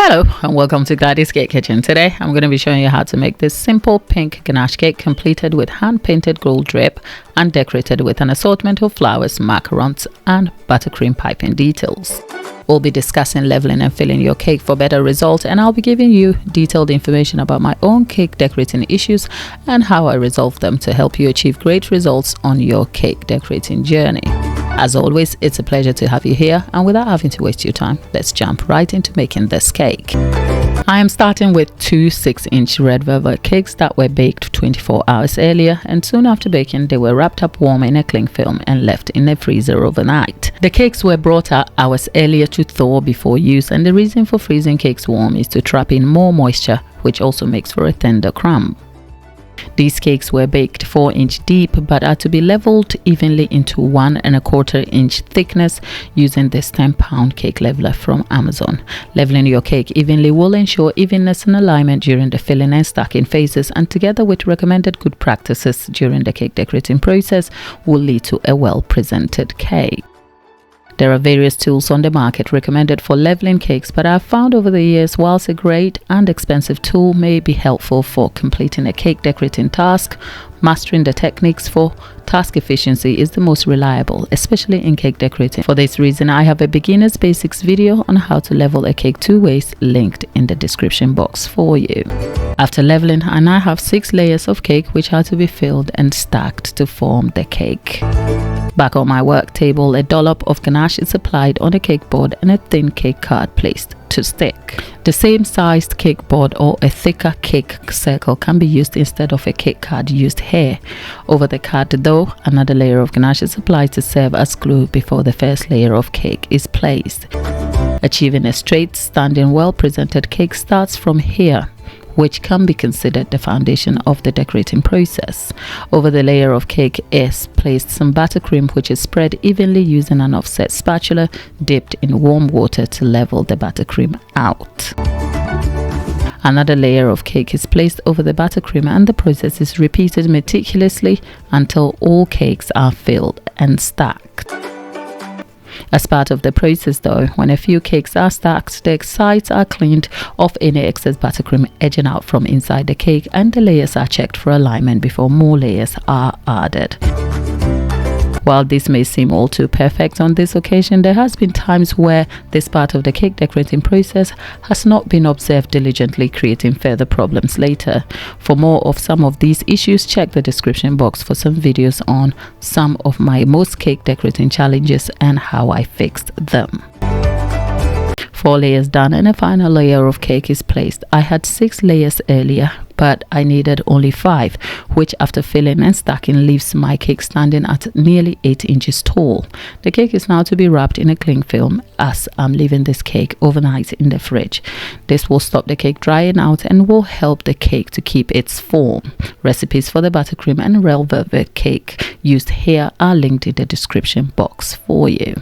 Hello and welcome to Gladys Cake Kitchen. Today I'm going to be showing you how to make this simple pink ganache cake completed with hand-painted gold drip and decorated with an assortment of flowers, macarons and buttercream piping details. We'll be discussing leveling and filling your cake for better results, and I'll be giving you detailed information about my own cake decorating issues and how I resolve them to help you achieve great results on your cake decorating journey. As always, it's a pleasure to have you here, and without having to waste your time, let's jump right into making this cake. I am starting with two 6-inch red velvet cakes that were baked 24 hours earlier, and soon after baking they were wrapped up warm in a cling film and left in the freezer overnight. The cakes were brought out hours earlier to thaw before use, and the reason for freezing cakes warm is to trap in more moisture, which also makes for a tender crumb. These cakes were baked 4-inch deep but are to be leveled evenly into 1 1/4 inch thickness using this 10-pound cake leveler from Amazon. Leveling your cake evenly will ensure evenness and alignment during the filling and stacking phases, and together with recommended good practices during the cake decorating process will lead to a well-presented cake. There are various tools on the market recommended for leveling cakes, but I've found over the years, whilst a great and expensive tool may be helpful for completing a cake decorating task, mastering the techniques for task efficiency is the most reliable, especially in cake decorating. For this reason, I have a beginner's basics video on how to level a cake 2 ways linked in the description box for you. After leveling, I now have 6 layers of cake which are to be filled and stacked to form the cake. Back on my work table, a dollop of ganache is applied on a cake board and a thin cake card placed to stick. The same sized cake board or a thicker cake circle can be used instead of a cake card used here. Over the card though, another layer of ganache is applied to serve as glue before the first layer of cake is placed. Achieving a straight, standing, well-presented cake starts from here, which can be considered the foundation of the decorating process. Over the layer of cake is placed some buttercream, which is spread evenly using an offset spatula dipped in warm water to level the buttercream out. Another layer of cake is placed over the buttercream, and the process is repeated meticulously until all cakes are filled and stacked. As part of the process though, when a few cakes are stacked, the sides are cleaned of any excess buttercream edging out from inside the cake, and the layers are checked for alignment before more layers are added. While this may seem all too perfect on this occasion, there has been times where this part of the cake decorating process has not been observed diligently, creating further problems later. For more of some of these issues, check the description box for some videos on some of my most cake decorating challenges and how I fixed them. 4 layers done and a final layer of cake is placed. I had 6 layers earlier, but I needed only 5, which after filling and stacking leaves my cake standing at nearly 8 inches tall. The cake is now to be wrapped in a cling film, as I'm leaving this cake overnight in the fridge. This will stop the cake drying out and will help the cake to keep its form. Recipes for the buttercream and red velvet cake used here are linked in the description box for you.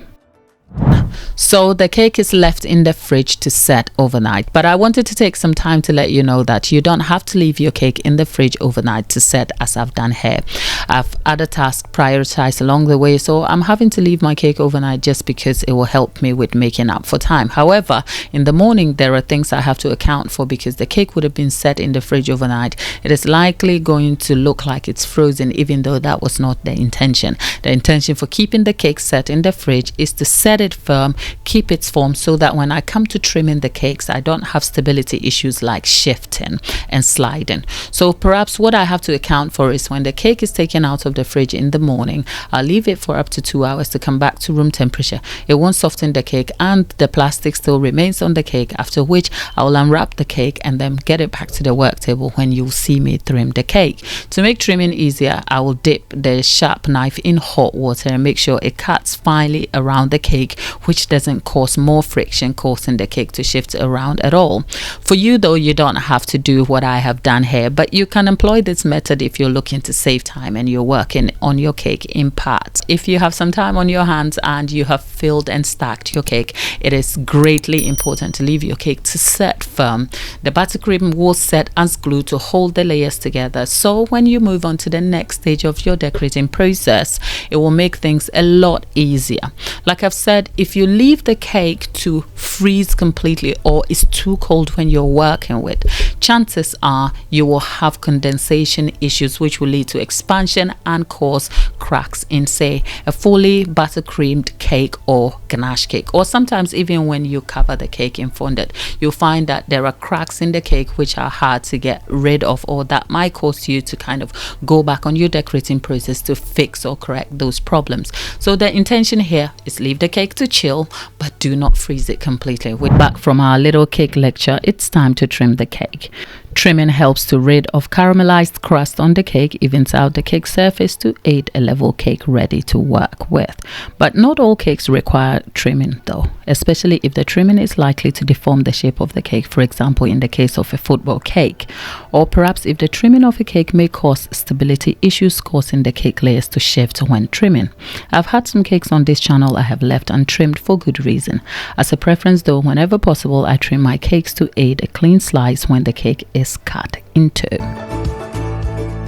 So the cake is left in the fridge to set overnight, but I wanted to take some time to let you know that you don't have to leave your cake in the fridge overnight to set as I've done here. I've other tasks prioritized along the way, so I'm having to leave my cake overnight just because it will help me with making up for time. However, in the morning there are things I have to account for, because the cake would have been set in the fridge overnight. It is likely going to look like it's frozen, even though that was not the intention. The intention for keeping the cake set in the fridge is to set it firm, keep its form, so that when I come to trimming the cakes I don't have stability issues like shifting and sliding. So perhaps what I have to account for is when the cake is taken out of the fridge in the morning, I'll leave it for up to 2 hours to come back to room temperature. It won't soften the cake and the plastic still remains on the cake, after which I will unwrap the cake and then get it back to the work table when you'll see me trim the cake. To make trimming easier, I will dip the sharp knife in hot water and make sure it cuts finely around the cake, which doesn't cause more friction, causing the cake to shift around at all. For you though, you don't have to do what I have done here, but you can employ this method if you're looking to save time and you're working on your cake in parts. If you have some time on your hands and you have filled and stacked your cake, it is greatly important to leave your cake to set firm. The buttercream will set as glue to hold the layers together, so when you move on to the next stage of your decorating process, it will make things a lot easier. Like I've said said if you leave the cake to freeze completely or it's too cold when you're working with, chances are you will have condensation issues, which will lead to expansion and cause cracks in, say, a fully buttercreamed cake or ganache cake. Or sometimes even when you cover the cake in fondant, you'll find that there are cracks in the cake which are hard to get rid of, or that might cause you to kind of go back on your decorating process to fix or correct those problems. So the intention here is leave the cake to chill, but do not freeze it completely. We're back from our little cake lecture. It's time to trim the cake. Trimming helps to rid of caramelized crust on the cake, evens out the cake surface to aid a level cake ready to work with. But not all cakes require trimming though, especially if the trimming is likely to deform the shape of the cake, for example in the case of a football cake, or perhaps if the trimming of a cake may cause stability issues, causing the cake layers to shift when trimming. I've had some cakes on this channel I have left untrimmed for good reason. As a preference though, whenever possible I trim my cakes to aid a clean slice when the cake is cut into.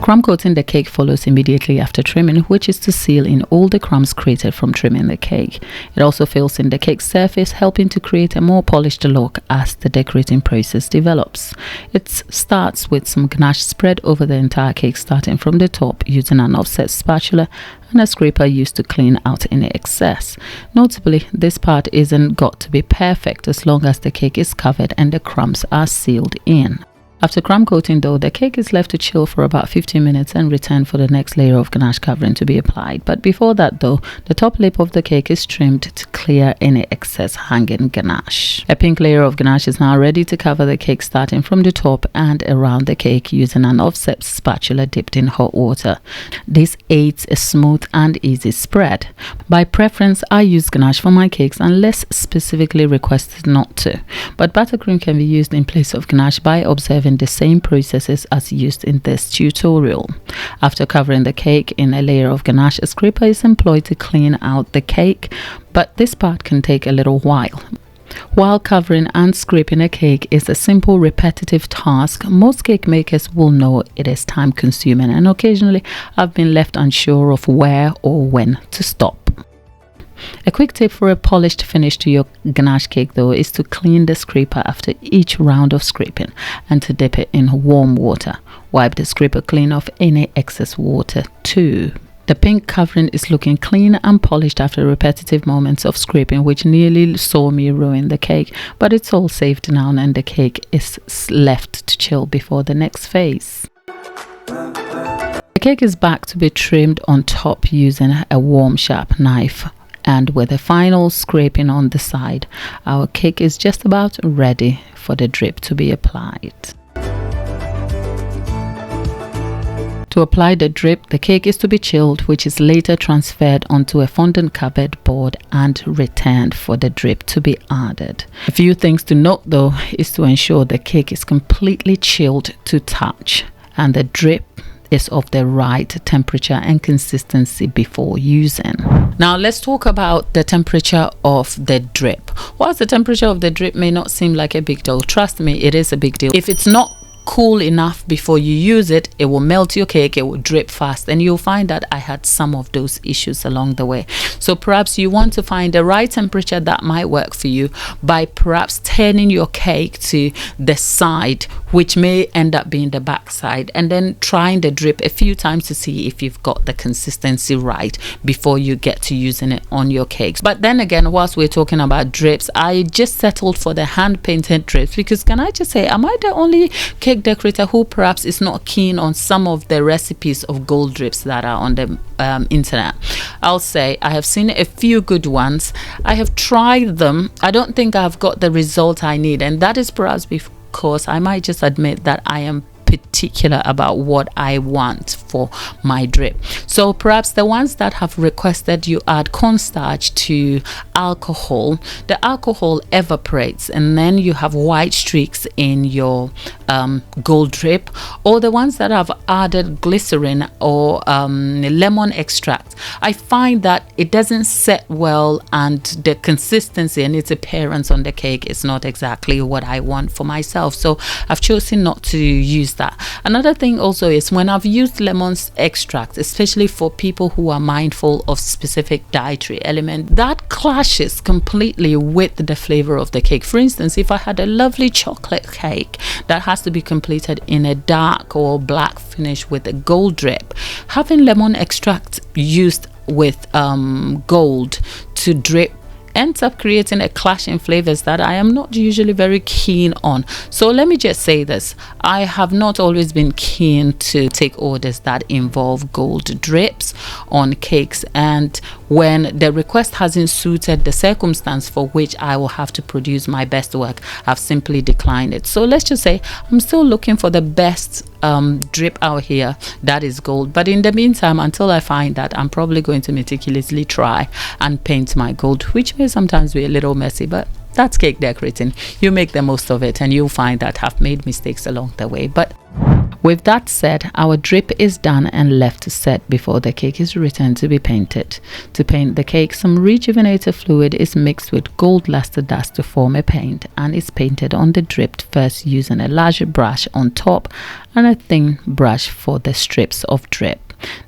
Crumb coating the cake follows immediately after trimming, which is to seal in all the crumbs created from trimming the cake. It also fills in the cake surface, helping to create a more polished look as the decorating process develops. It starts with some ganache spread over the entire cake, starting from the top, using an offset spatula and a scraper used to clean out any excess. Notably, this part isn't got to be perfect as long as the cake is covered and the crumbs are sealed in. After crumb coating though, the cake is left to chill for about 15 minutes and returned for the next layer of ganache covering to be applied. But before that though, the top lip of the cake is trimmed to clear any excess hanging ganache. A pink layer of ganache is now ready to cover the cake, starting from the top and around the cake using an offset spatula dipped in hot water. This aids a smooth and easy spread. By preference, I use ganache for my cakes unless specifically requested not to. But buttercream can be used in place of ganache by observing the same processes as used in this tutorial. After covering the cake in a layer of ganache, a scraper is employed to clean out the cake, but this part can take a little while. While covering and scraping a cake is a simple repetitive task, most cake makers will know it is time consuming, and occasionally I've been left unsure of where or when to stop. A quick tip for a polished finish to your ganache cake though is to clean the scraper after each round of scraping and to dip it in warm water. Wipe the scraper clean of any excess water too. The pink covering is looking clean and polished after repetitive moments of scraping, which nearly saw me ruin the cake, but it's all saved now and the cake is left to chill before the next phase. The cake is back to be trimmed on top using a warm sharp knife. And with a final scraping on the side, our cake is just about ready for the drip to be applied. To apply the drip, the cake is to be chilled, which is later transferred onto a fondant covered board and returned for the drip to be added. A few things to note though is to ensure the cake is completely chilled to touch and the drip is of the right temperature and consistency before using. Now let's talk about the temperature of the drip. Whilst the temperature of the drip may not seem like a big deal, trust me, it is a big deal. If it's not cool enough before you use it, it will melt your cake, it will drip fast, and you'll find that I had some of those issues along the way. So perhaps you want to find the right temperature that might work for you by perhaps turning your cake to the side, which may end up being the back side, and then trying the drip a few times to see if you've got the consistency right before you get to using it on your cakes. But then again, whilst we're talking about drips, I just settled for the hand painted drips because can I just say, am I the only cake decorator who perhaps is not keen on some of the recipes of gold drips that are on the internet? I'll say I have seen a few good ones. I have tried them. I don't think I've got the result I need, and that is perhaps because I might just admit that I am particular about what I want for my drip. So perhaps the ones that have requested you add cornstarch to alcohol, the alcohol evaporates and then you have white streaks in your gold drip, or the ones that have added glycerin or lemon extract, I find that it doesn't set well, and the consistency and its appearance on the cake is not exactly what I want for myself. So I've chosen not to use that. Another thing also is when I've used lemon extract, especially for people who are mindful of specific dietary element, that clashes completely with the flavor of the cake. For instance, if I had a lovely chocolate cake that has to be completed in a dark or black finish with a gold drip, having lemon extract used with gold to drip ends up creating a clash in flavors that I am not usually very keen on. So let me just say this: I have not always been keen to take orders that involve gold drips on cakes, and when the request hasn't suited the circumstance for which I will have to produce my best work, I've simply declined it. So let's just say I'm still looking for the best drip out here that is gold, but in the meantime, until I find that, I'm probably going to meticulously try and paint my gold, which may sometimes be a little messy, but that's cake decorating. You make the most of it, and you'll find that I've made mistakes along the way. But with that said, our drip is done and left to set before the cake is returned to be painted. To paint the cake, some rejuvenator fluid is mixed with gold luster dust to form a paint, and is painted on the drip first using a larger brush on top and a thin brush for the strips of drip.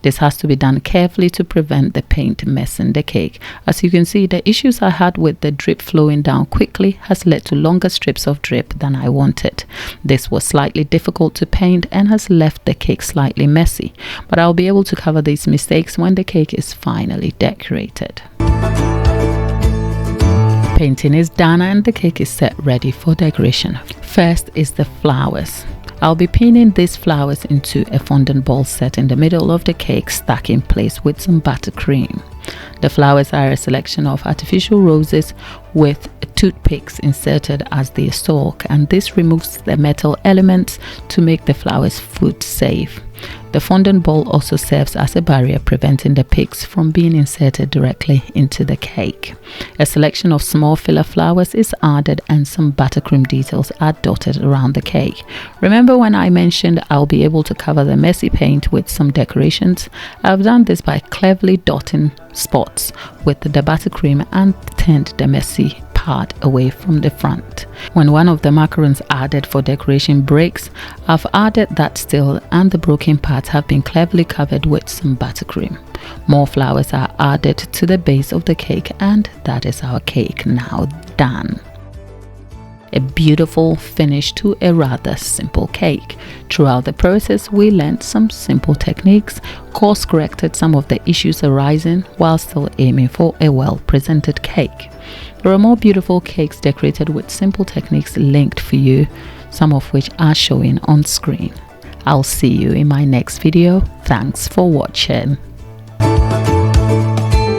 This has to be done carefully to prevent the paint messing the cake. As you can see, the issues I had with the drip flowing down quickly has led to longer strips of drip than I wanted. This was slightly difficult to paint and has left the cake slightly messy, but I'll be able to cover these mistakes when the cake is finally decorated. Painting is done and the cake is set ready for decoration. First is the flowers. I'll be pinning these flowers into a fondant ball set in the middle of the cake, stuck in place with some buttercream. The flowers are a selection of artificial roses with toothpicks inserted as their stalk, and this removes the metal elements to make the flowers food safe. The fondant ball also serves as a barrier, preventing the picks from being inserted directly into the cake. A selection of small filler flowers is added, and some buttercream details are dotted around the cake. Remember when I mentioned I'll be able to cover the messy paint with some decorations? I've done this by cleverly dotting spots with the buttercream and turned the messy part away from the front. When one of the macarons added for decoration breaks, I've added that still, and the broken parts have been cleverly covered with some buttercream. More flowers are added to the base of the cake, and that is our cake now done. A beautiful finish to a rather simple cake. Throughout the process, we learned some simple techniques, course corrected some of the issues arising, while still aiming for a well-presented cake. There are more beautiful cakes decorated with simple techniques linked for you, some of which are showing on screen. I'll see you in my next video. Thanks for watching.